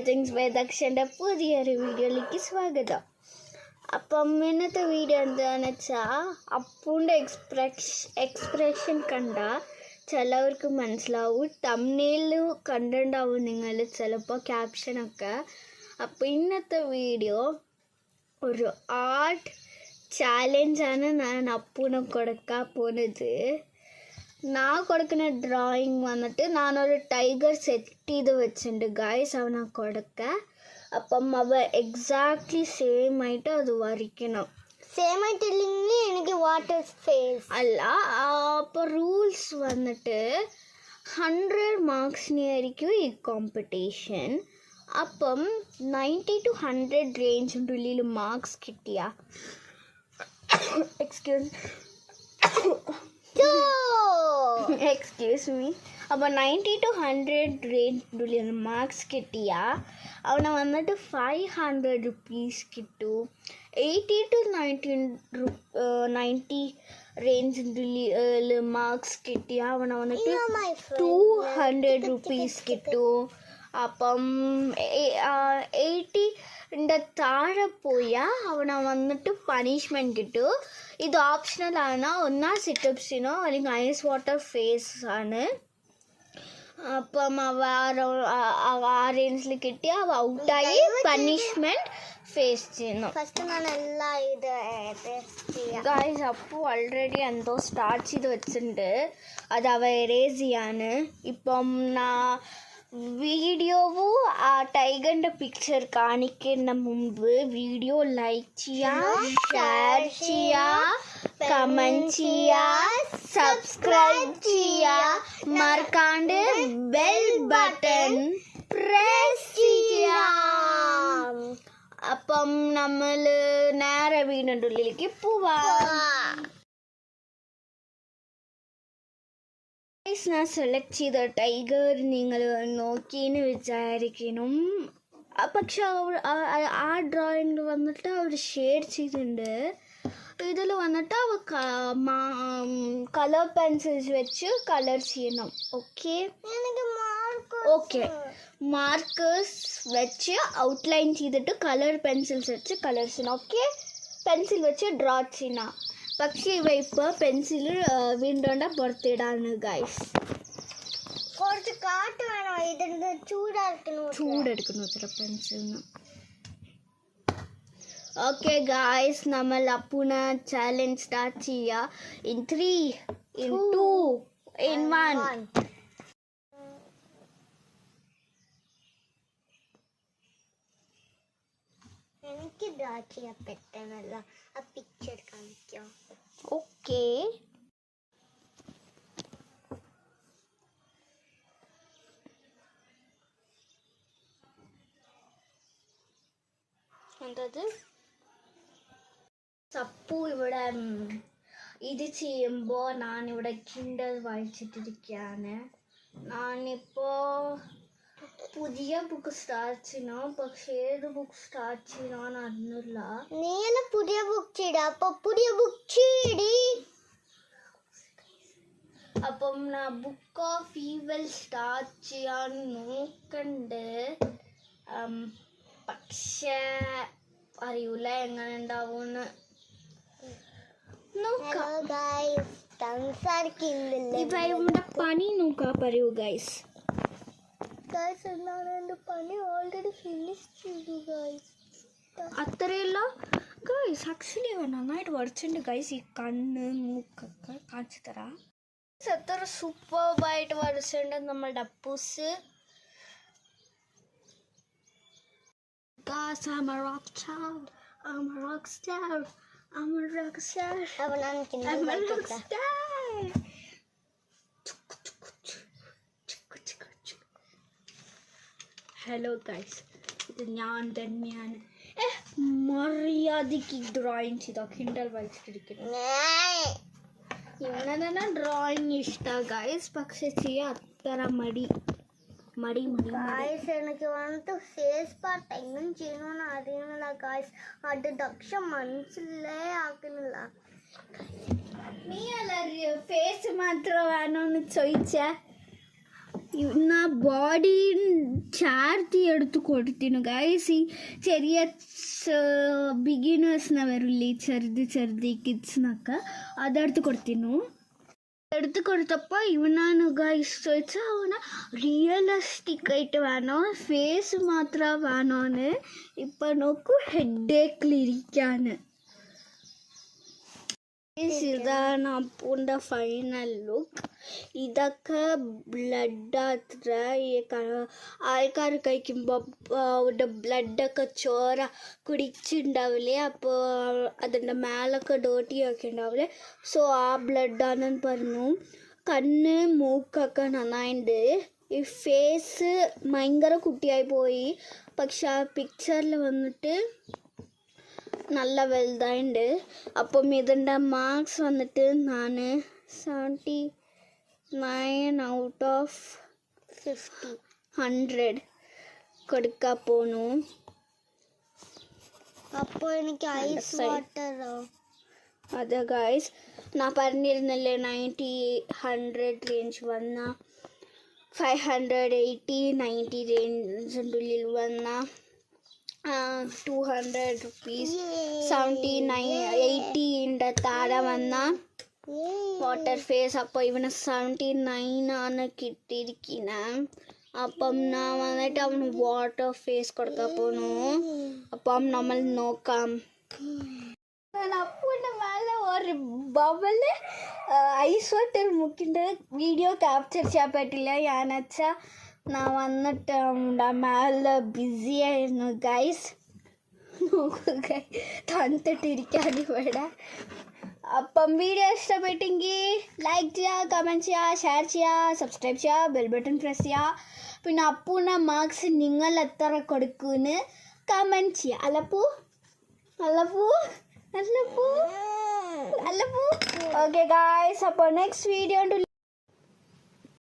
Greetings വേദാക്ഷൻ്റെ പുതിയൊരു വീഡിയോയിലേക്ക് സ്വാഗതം. അപ്പം ഇന്നത്തെ വീഡിയോ എന്താണെന്ന് വെച്ചാൽ അപ്പൂൻ്റെ എക്സ്പ്രഷൻ കണ്ടാൽ ചിലവർക്ക് മനസ്സിലാവും, തംബ്നെയില് കണ്ടിട്ടുണ്ടാവും നിങ്ങൾ ചിലപ്പോൾ ക്യാപ്ഷനൊക്കെ. അപ്പോൾ ഇന്നത്തെ വീഡിയോ ഒരു ആർട്ട് ചാലഞ്ചാണ് ഞാൻ അപ്പൂനെ കൊടുക്കാൻ പോകുന്നത്. நான் கொடுக்கிற ட்ராயிங் வந்துட்டு நான் ஒரு டைகர் செட் ചെയ്ത് വെച്ചിട്ടുണ്ട് ഗായ്സ് അവനെ കൊടുക്ക. അപ്പം അവ എക്സാക്ട്ലി സെയിം ആയിട്ട് അത് വരയ്ക്കണം. സെയിം ആയിട്ടില്ലെങ്കിൽ എനിക്ക് വാട്ടർ ഫേസ് അല്ല. അപ്പോൾ റൂൾസ് വന്നിട്ട് 100 മാർക്സിനായിരിക്കും ഈ കോമ്പറ്റീഷൻ. അപ്പം 90 to 100 റേഞ്ചിൻ്റെ ഉള്ളിൽ മാർക്സ് കിട്ടിയ എക്സ്ക്യൂസ് മീ അപ്പോൾ 90 to 100 റേഞ്ചിനുള്ളിൽ മാർക്സ് കിട്ടിയാൽ അവനെ വന്നിട്ട് 500 rupees കിട്ടും. 80 to 90 റേഞ്ചിനുള്ളിൽ മാർക്സ് കിട്ടിയാൽ അവനെ വന്നിട്ട് 200 rupees കിട്ടും. അപ്പം 80ൻ്റെ താഴെ പോയാൽ അവനെ വന്നിട്ട് പണിഷ്മെൻറ്റ് കിട്ടും. ഇത് ഓപ്ഷണലാണ്. ഒന്നാ സിറ്റപ്സിനോ അല്ലെങ്കിൽ ഐസ് വാട്ടർ ഫേസ് ആണ്. അപ്പം ആ റേഞ്ചിൽ കിട്ടി അവ ഔട്ടായി പണിഷ്മെൻറ്റ് ഫേസ് ചെയ്യുന്നു. ഗായ്സ് അപ്പോൾ ഓൾറെഡി എന്തോ സ്റ്റാർട്ട് ചെയ്ത് വെച്ചിട്ടുണ്ട്. അത് അവ എറേസ് ചെയ്യാണ്. ഇപ്പം വീഡിയോവും ആ ടൈഗറിൻ്റെ പിക്ചർ കാണിക്കുന്ന മുമ്പ് വീഡിയോ ലൈക്ക് ചെയ്യുക, ഷെയർ ചെയ്യുക, കമൻറ്റ് ചെയ്യുക, സബ്സ്ക്രൈബ് ചെയ്യുക, മറക്കാണ്ട് ബെൽ ബട്ടൺ പ്രസ് ചെയ്യാം. അപ്പം നമ്മൾ നേരെ വീടിൻ്റെ ഉള്ളിലേക്ക് പോവാം. ഞാൻ സെലക്ട് ചെയ്ത ടൈഗർ നിങ്ങൾ നോക്കിയെന്ന് വിചാരിക്കണം. പക്ഷെ ആ ഡ്രോയിങ്ങിൽ വന്നിട്ട് അവർ ഷെയ്ഡ് ചെയ്തിട്ടുണ്ട്. ഇതിൽ വന്നിട്ട് അവർ കളർ പെൻസിൽസ് വെച്ച് കളർ ചെയ്യണം. ഓക്കെ മാർക്കേഴ്സ് വെച്ച് ഔട്ട്ലൈൻ ചെയ്തിട്ട് കളർ പെൻസിൽസ് വെച്ച് കളർ ചെയ്യണം. ഓക്കെ പെൻസിൽ വെച്ച് ഡ്രോ ചെയ്യണം. പക്ഷേ ഇവ ഇപ്പോൾ പെൻസിൽ വീണ്ടും പുറത്തിടാണ് ഗൈസ്. കുറച്ച് കാറ്റ് വേണം, ഇതിന് ചൂടെടുക്കുന്നു ഇത്ര പെൻസിലിന്. ഓക്കെ ഗൈസ്, നമ്മൾ അപ്പൂന ചാലഞ്ച് സ്റ്റാർട്ട് ചെയ്യുക. in 3, in 2, in 1. എനിക്ക് ഡ്രോ ചെയ്യാൻ പറ്റുന്നില്ല. ആ പിക്ചർ കാണിക്കോ? ഓക്കെ എന്തത് സപ്പു ഇവിടെ ഇത് ചെയ്യുമ്പോൾ ഞാനിവിടെ കിൻഡർ വായിച്ചിട്ടിരിക്കുകയാണ്. ഞാനിപ്പോൾ പുതിയ ബുക്ക് സ്റ്റാർട്ട് ചെയ്യണോ, പക്ഷേ ഏത് ബുക്ക് സ്റ്റാർട്ട് ചെയ്യണമെന്ന് അറിഞ്ഞില്ല. നീല പുതിയ ബുക്ക് ചെയ്ത അപ്പൊ പുതിയ ബുക്ക് ചെയ്തി. അപ്പം ഞാൻ ബുക്ക് ഓഫ് ഈവൽ സ്റ്റാർട്ട് ചെയ്യാൻ നോക്കണ്ട്. പക്ഷേ അറിയൂല എങ്ങനെ ഉണ്ടാവുമെന്ന്. നോക്കാം. ഇവിടെ പണി നോക്കാം. പറയൂ ഗൈസ്. പണി ഓൾറെഡി ഫിനിഷ് ചെയ്തു ഗൈസ്. അത്രയല്ല ഗൈസ്, ആക്ച്വലി നന്നായിട്ട് വരച്ചിട്ടുണ്ട് ഗൈസ്. ഈ കണ്ണ് മൂക്കൊക്കെ കാണിച്ചു തരാം. എത്ര സൂപ്പർബായിട്ട് വരച്ചിട്ടുണ്ട് നമ്മളുടെ Appus. Guys, I'm a rock star. I'm a rock star. I'm a rock star. I'm a rock star. Hello guys, ഇത് ഞാൻ തന്നെയാണ്. മര്യാദയ്ക്ക് ഡ്രോയിങ് ചെയ്തോ. കിൻഡർ വായിച്ചിട്ടിരിക്കുന്നു. ഇങ്ങനെ തന്നെ ഡ്രോയിങ് ഇഷ്ടമാണ് ഗൈസ്, പക്ഷെ ചെയ്യാൻ അത്ര മടി. എനിക്ക് വന്നിട്ട് ഫേസ് പാർട്ട് എങ്ങനെ ചെയ്യണമെന്ന് അറിയുന്നില്ല ഗൈസ്. അത് ദക്ഷ മനസ്സിലേ ആക്കുന്നില്ല. നീ അല്ല ഫേസ് മാത്രം വേണമെന്ന് ചോദിച്ച ബോഡി ചാർത്തി എടുത്ത് കൊടുത്തിനു ഗൈസ്. ഈ ചെറിയ ബിഗിനേഴ്സിനെ വരില്ലേ, ചെറുത് കിഡ്സിനൊക്കെ അതെടുത്ത് കൊടുത്തിനു. എടുത്ത് കൊടുത്തപ്പോൾ ഇവനാണ് ഗൈസ് ചോദിച്ചാൽ അവന് റിയലിസ്റ്റിക് ആയിട്ട് വേണോ, ഫേസ് മാത്രം വേണോന്ന്. ഇപ്പം നോക്കൂ, ഹെഡേക്കിലിരിക്കാൻ. ഇതാണ് അപ്പൂൻ്റെ ഫൈനൽ ലുക്ക്. ഇതൊക്കെ ബ്ലഡാത്ര. ഈ ആൾക്കാർ കഴിക്കുമ്പോൾ അവരുടെ ബ്ലഡൊക്കെ ചോര കുടിച്ചിട്ടുണ്ടാവില്ലേ, അപ്പോൾ അതിൻ്റെ മേലൊക്കെ ഡേർട്ടിയൊക്കെ ഉണ്ടാവില്ലേ, സോ ആ ബ്ലഡാണെന്ന് പറഞ്ഞു. കണ്ണ് മൂക്കൊക്കെ നന്നായിട്ടുണ്ട്. ഈ ഫേസ് ഭയങ്കര കുട്ടിയായി പോയി, പക്ഷെ ആ പിക്ചറിൽ വന്നിട്ട് നല്ല വലുതായിട്ടുണ്ട്. അപ്പം ഇതിൻ്റെ മാർക്സ് വന്നിട്ട് ഞാൻ 79 ഔട്ട് ഓഫ് 100 കൊടുക്കാൻ പോണു. അപ്പോൾ എനിക്ക് ഐസ് വാട്ടറോ? അതെ ഗൈസ്, ഞാൻ പറഞ്ഞിരുന്നല്ലേ 90 100 റേഞ്ച് വന്ന 580 90 റേഞ്ചിൻ്റെ ഉള്ളിൽ വന്ന 200 rupees 79 80 താഴെ വന്ന വാട്ടർ ഫേസ്. അപ്പോൾ ഇവന് 79 ആണ് കിട്ടിയിരിക്കുന്നത്. അപ്പം ഞാൻ വന്നിട്ട് അവന് വാട്ടർ ഫേസ് കൊടുക്കാൻ പോണു. അപ്പം നമ്മൾ നോക്കാം. അപ്പൂൻ്റെ മേലെ ഒരു ബബിള് ഐസ് വാട്ടർ മുക്കിൻ്റെ വീഡിയോ ക്യാപ്ചർ ചെയ്യാൻ പറ്റില്ല. ഞാൻ വെച്ചാൽ ഞാൻ വന്നിട്ട് മേലെ ബിസി ആയിരുന്നു ഗൈസ്. നോക്കുക, തണുത്തിട്ടിരിക്കാൻ ഇവിടെ. അപ്പം വീഡിയോ ഇഷ്ടപ്പെട്ടെങ്കിൽ ലൈക്ക് ചെയ്യുക, കമൻറ്റ് ചെയ്യുക, ഷെയർ ചെയ്യുക, സബ്സ്ക്രൈബ് ചെയ്യുക, ബെൽ ബട്ടൺ പ്രസ് ചെയ്യുക. പിന്നെ അപ്പൂൻ്റെ മാർക്സ് നിങ്ങൾ എത്ര കൊടുക്കുമെന്ന് കമൻറ്റ് ചെയ്യുക. അല്ലപ്പൂ ഓക്കെ ഗൈസ്, അപ്പോൾ നെക്സ്റ്റ് വീഡിയോ